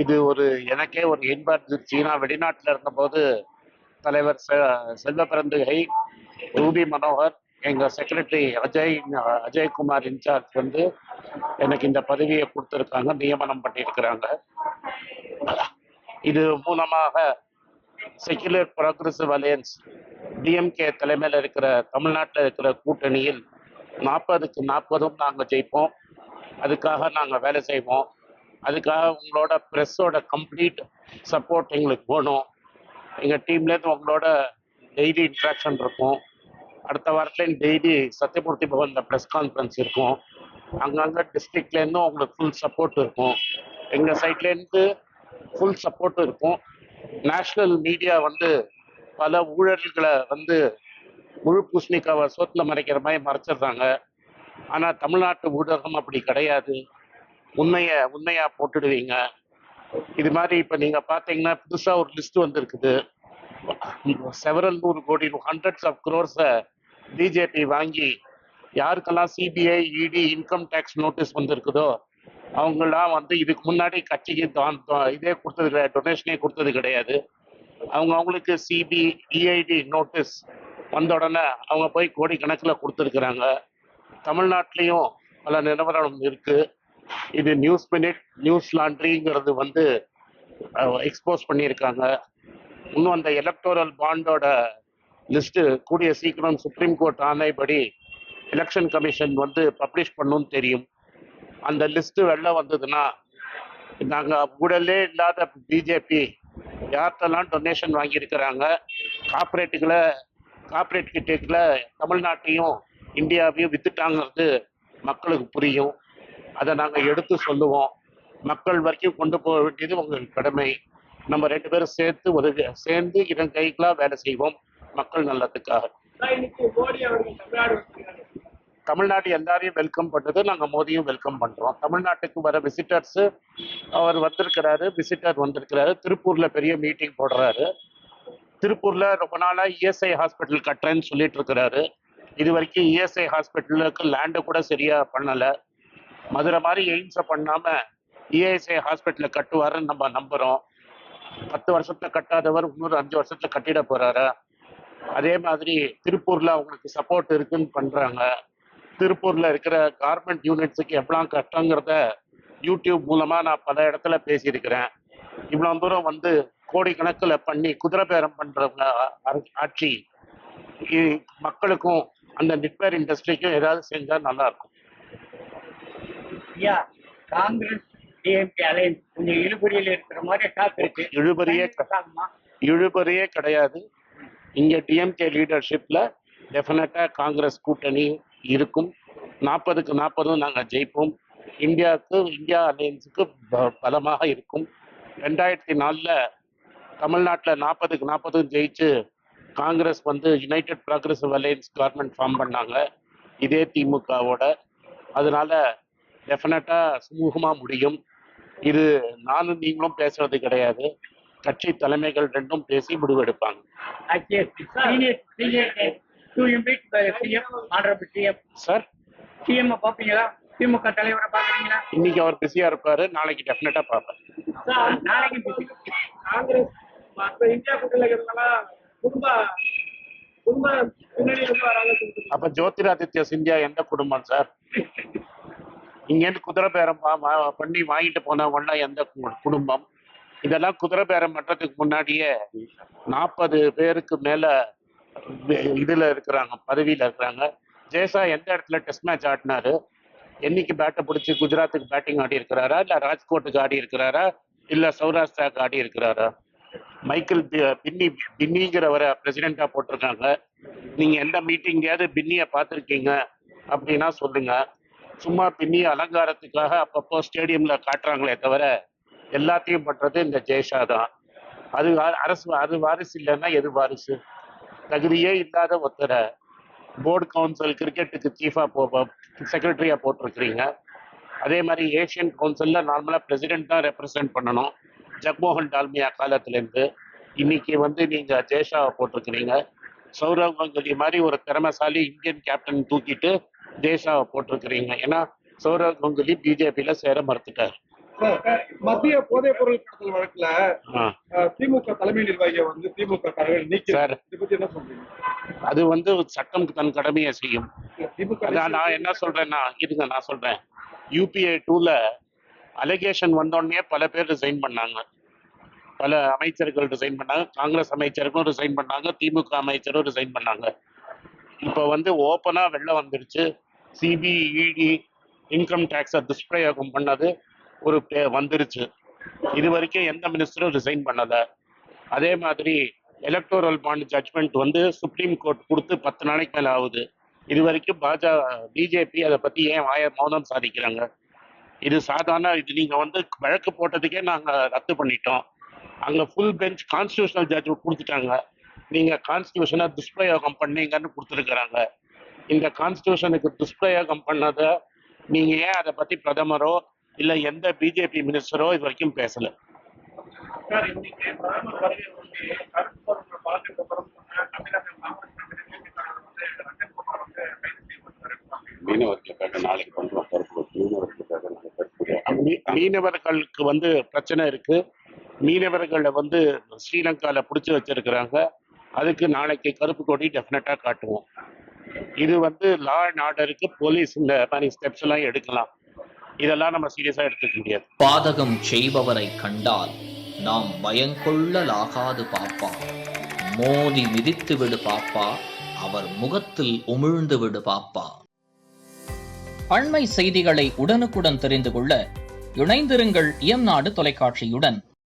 இது எனக்கே ஒரு இன்ப அதிர்ச்சி. நான் வெளிநாட்டில் இருந்தபோது தலைவர் செல்வ பிறந்தகை, ரூபி மனோகர், எங்க செக்ரட்டரி அஜய்குமார் இன்சார்ஜ் வந்து எனக்கு இந்த பதவியை கொடுத்துருக்காங்க, நியமனம் பண்ணியிருக்கிறாங்க. இது மூலமாக செக்யுலர் ப்ரோக்ரஸிவ் அலையன்ஸ் டிஎம்கே தலைமையில் இருக்கிற தமிழ்நாட்டில் இருக்கிற கூட்டணியில் 40க்கு 40 நாங்கள் ஜெயிப்போம். அதுக்காக நாங்கள் வேலை செய்வோம். அதுக்காக உங்களோட ப்ரெஸ்ஸோட கம்ப்ளீட் சப்போர்ட் எங்களுக்கு வேணும். எங்கள் டீம்லேருந்து உங்களோட டெய்லி இன்ட்ராக்ஷன் இருக்கும். அடுத்த வாரத்துலேயும் டெய்லி சத்யமூர்த்தி பவனில் ப்ரெஸ் கான்ஃபரன்ஸ் இருக்கும். அங்கங்கே டிஸ்ட்ரிக்ட்லேருந்தும் உங்களுக்கு ஃபுல் சப்போர்ட் இருக்கும். எங்கள் சைட்லேருந்து ஃபுல் சப்போர்ட் இருக்கும். நேஷ்னல் மீடியா வந்து பல ஊழல்களை வந்து முழு பூசணிக்காவை சோத்துல மறைக்கிற மாதிரி மறைச்சிடுறாங்க. ஆனால் தமிழ்நாட்டு ஊடகம் அப்படி கிடையாது. உண்மையா போட்டுடுவீங்க. இது மாதிரி இப்போ நீங்கள் பார்த்தீங்கன்னா புதுசாக ஒரு லிஸ்ட் வந்திருக்குது. செவரல் 100 கோடி, ஹண்ட்ரட்ஸ் ஆஃப் க்ரோர்ஸை பிஜேபி வாங்கி யாருக்கெல்லாம் சிபிஐ, இடி, இன்கம் டேக்ஸ் நோட்டீஸ் வந்திருக்குதோ அவங்களாம் வந்து இதுக்கு முன்னாடி கட்சிக்கு இதே கொடுத்தது கிடையாது, டொனேஷனே கொடுத்தது கிடையாது. அவங்களுக்கு சிபி, இஐடி நோட்டீஸ் வந்த உடனே அவங்க போய் கோடிக்கணக்கில் கொடுத்துருக்குறாங்க. தமிழ்நாட்டிலையும் பல நிலவரம் இருக்கு. இது நியூஸ் மினிட், நியூஸ் லாண்ட்ரிங்கிறது வந்து எக்ஸ்போஸ் பண்ணியிருக்காங்க. இன்னும் அந்த எலக்டோரல் பாண்டோட லிஸ்ட் கூடிய சீக்கிரம் சுப்ரீம் கோர்ட் ஆணைப்படி எலெக்ஷன் கமிஷன் வந்து பப்ளிஷ் பண்ணுன்னு தெரியும். அந்த லிஸ்ட் வெளில வந்ததுன்னா நாங்கள் ஊழலே இல்லாத பிஜேபி யார்கிட்டலாம் டொனேஷன் வாங்கியிருக்கிறாங்க, கார்பரேட் கிட்டேக்கில் தமிழ்நாட்டையும் இந்தியாவையும் வித்துட்டாங்கிறது மக்களுக்கு புரியும். அதை நாங்கள் எடுத்து சொல்லுவோம். மக்கள் வரைக்கும் கொண்டு போக வேண்டியது உங்கள் கடமை. நம்ம 2 பேரும் சேர்ந்து இதன் கைகளாக வேலை செய்வோம் மக்கள் நல்லதுக்காக. தமிழ்நாடு எல்லாரையும் வெல்கம் பண்ணது, நாங்கள் மோதியும் வெல்கம் பண்ணுறோம். தமிழ்நாட்டுக்கு வர விசிட்டர்ஸு அவர் விசிட்டர் வந்திருக்கிறாரு. திருப்பூரில் பெரிய மீட்டிங் போடுறாரு. திருப்பூரில் ரொம்ப நாளாக இஎஸ்ஐ ஹாஸ்பிட்டல் கட்டுறேன்னு சொல்லிட்டு இருக்கிறாரு. இது வரைக்கும் இஎஸ்ஐ ஹாஸ்பிட்டலுக்கு லேண்டை கூட சரியாக பண்ணலை. மதுரை மாதிரி எய்ம்ஸை பண்ணாமல் இஎஸ்ஐ ஹாஸ்பிட்டலை கட்டுவாருன்னு நம்ம நம்புகிறோம். 10 வருஷத்துல கட்டாதவர் இன்னொரு 5 வருஷத்துல கட்டிட போறாரு. அதே மாதிரி திருப்பூர்ல அவங்களுக்கு சப்போர்ட் இருக்குன்னு பண்றாங்க. திருப்பூர்ல இருக்கிற கார்மெண்ட் யூனிட்ஸுக்கு எவ்வளவு கஷ்டங்கிறத யூடியூப் மூலமா நான் பல இடத்துல பேசியிருக்கிறேன். இவ்வளவு தூரம் வந்து கோடிக்கணக்கில் பண்ணி குதிரை பேரம் பண்றவங்க ஆட்சி மக்களுக்கும் அந்த நெட்வேர் இண்டஸ்ட்ரிக்கும் ஏதாவது செஞ்சா நல்லா இருக்கும். காங்கிரஸ் டிஎம்கே அலையன்ஸ் கொஞ்சம் இழுபறியில் இருக்கிற மாதிரி டாக் இருக்கு. இழுபறியே கிடையாது. இங்க டிஎம்கே லீடர்ஷிப்ல டெஃபினட்டா காங்கிரஸ் கூட்டணி இருக்கும். 40க்கு 40 நாங்க ஜெயிப்போம். இந்தியா அலையன்ஸுக்கு பலமாக இருக்கும். 2004 தமிழ்நாட்டில் 40க்கு 40 ஜெயிச்சு காங்கிரஸ் வந்து united progressive alliance government form பண்ணாங்க இதே திமுகவோட. அதனால டெஃபினட்டா சுமூகமா முடியும். இது நானும் நீங்களும் பேசுறது கிடையாது. கட்சி தலைமைகள் ரெண்டும் பேசி முடிவெடுப்பாங்க. சார், திமுக தலைவரை பாக்குறீங்களா? இன்னைக்கு அவர் பிஸியா இருப்பாரு, நாளைக்கு டெஃபினட்டா பார்ப்பேன். அப்ப ஜோதிராதித்ய சிந்தியா எந்த குடும்பம் சார்? இங்கேருந்து குதிரை பேரம் பண்ணி வாங்கிட்டு போனவங்கன்னா எந்த குடும்பம்? இதெல்லாம் குதிரை பேரம் பண்றதுக்கு முன்னாடியே 40 பேருக்கு மேல இதுல இருக்கிறாங்க, பதவியில இருக்கிறாங்க. ஜெயசா எந்த இடத்துல டெஸ்ட் மேட்ச் ஆடினாரு? என்னைக்கு பேட்டை பிடிச்சி குஜராத்துக்கு பேட்டிங் ஆடி இருக்கிறாரா, இல்ல ராஜ்கோட்டுக்கு ஆடி இருக்கிறாரா, இல்ல சௌராஷ்டிராவுக்கு ஆடி இருக்கிறாரா? மைக்கேல் பின்னிங்கிறவரை பிரசிடென்டா போட்டிருக்காங்க. நீங்க எந்த மீட்டிங்காவது பின்னிய பார்த்துருக்கீங்க அப்படின்னா சொல்லுங்க. சும்மா பின்னி அலங்காரத்துக்காக அப்பப்போ ஸ்டேடியம்ல காட்டுறாங்களே தவிர எல்லாத்தையும் பண்றது இந்த ஜெயஷா தான். அது வாரிசு இல்லைன்னா எது வாரிசு? தகுதியே இல்லாத ஒருத்தரை போர்டு கவுன்சில் கிரிக்கெட்டுக்கு சீஃபா செக்ரட்டரியா போட்டிருக்கிறீங்க. அதே மாதிரி ஏஷியன் கவுன்சில்ல நார்மலா பிரசிடென்ட் தான் ரெப்ரசென்ட் பண்ணணும். ஜக்மோகன் டால்மியா காலத்திலேருந்து இன்னைக்கு வந்து நீங்க ஜெயஷாவை போட்டிருக்கிறீங்க. சௌரவ் கங்குலி மாதிரி ஒரு திறமைசாலி இந்தியன் கேப்டன் தூக்கிட்டு ஜெயஷாவை போட்டிருக்கிறீங்க. ஏன்னா சௌரவ் கங்குலி பிஜேபியில சேர மறுத்துட்டார். மத்திய போதைப் பொருள் கடத்தல் வழக்குல திமுக தலைமை நிர்வாகியை வந்து திமுக சார், இதை பத்தி என்ன சொல்றீங்க? அது வந்து சட்டம் தன் கடமையை செய்யும். திமுக நான் என்ன சொல்றேன்னா, இதுங்க நான் சொல்றேன், UPA 2ல அலிகேஷன் வந்தோடனே பல பேர் ரிசைன் பண்ணாங்க, பல அமைச்சர்கள் ரிசைன் பண்ணாங்க, காங்கிரஸ் அமைச்சர்களும் ரிசைன் பண்ணாங்க, திமுக அமைச்சரும் ரிசைன் பண்ணாங்க. இப்போ வந்து ஓப்பனா வெளில வந்துருச்சு. CBID இன்கம் டேக்ஸை துஷ்பிரயோகம் பண்ணது ஒரு வந்துருச்சு. இது வரைக்கும் எந்த மினிஸ்டரும் ரிசைன் பண்ணல. அதே மாதிரி எலக்டோரல் பாண்ட் ஜட்ஜ்மெண்ட் வந்து சுப்ரீம் கோர்ட் கொடுத்து 10 நாளைக்கு மேல ஆகுது. இது வரைக்கும் பிஜேபி அதை பத்தி ஏன் மௌனம் சாதிக்கிறாங்க? இது சாதாரண, இது நீங்க வந்து வழக்கு போட்டதுக்கே நாங்க ரத்து பண்ணிட்டோம். அங்க ஃபுல் பெஞ்ச் கான்ஸ்டியூஷனல் ஜட்ஜ் கொடுத்துட்டாங்க. நீங்க கான்ஸ்டியூஷனை துஷ்பிரயோகம் பண்ணீங்கன்னு கொடுத்துருக்குறாங்க. இந்த கான்ஸ்டியூஷனுக்கு துஷ்பிரயோகம் பண்ணதை நீங்க ஏன் அதை பத்தி பிரதமரோ இல்ல எந்த பிஜேபி மினிஸ்டரோ இது வரைக்கும் பேசல? மீனவர்களுக்கு வந்து பிரச்சனை இருக்கு. மீனவர்களை வந்து ஸ்ரீலங்கால பிடிச்சி வச்சிருக்கிறாங்க. அதுக்கு நாளைக்கு கருப்பு கொடி டெஃபினட்டா காட்டுவோம். இது வந்து லா அண்ட் ஆர்டருக்கு போலீஸ் இந்த மாதிரி ஸ்டெப்ஸ் எல்லாம் எடுக்கலாம். இதெல்லாம் நம்ம சீரியஸா எடுத்துக்க முடியாது. பாதகம் செய்பவரை கண்டால் நாம் பயங்கொள்ளலாகாது பாப்பா, மோதி மிதித்து விடு பாப்பா, அவர் முகத்தில் உமிழ்ந்து விடு பாப்பா. அண்மை செய்திகளை உடனுக்குடன் தெரிந்து கொள்ள இணைந்திருங்கள் இயம்நாடு தொலைக்காட்சியுடன்.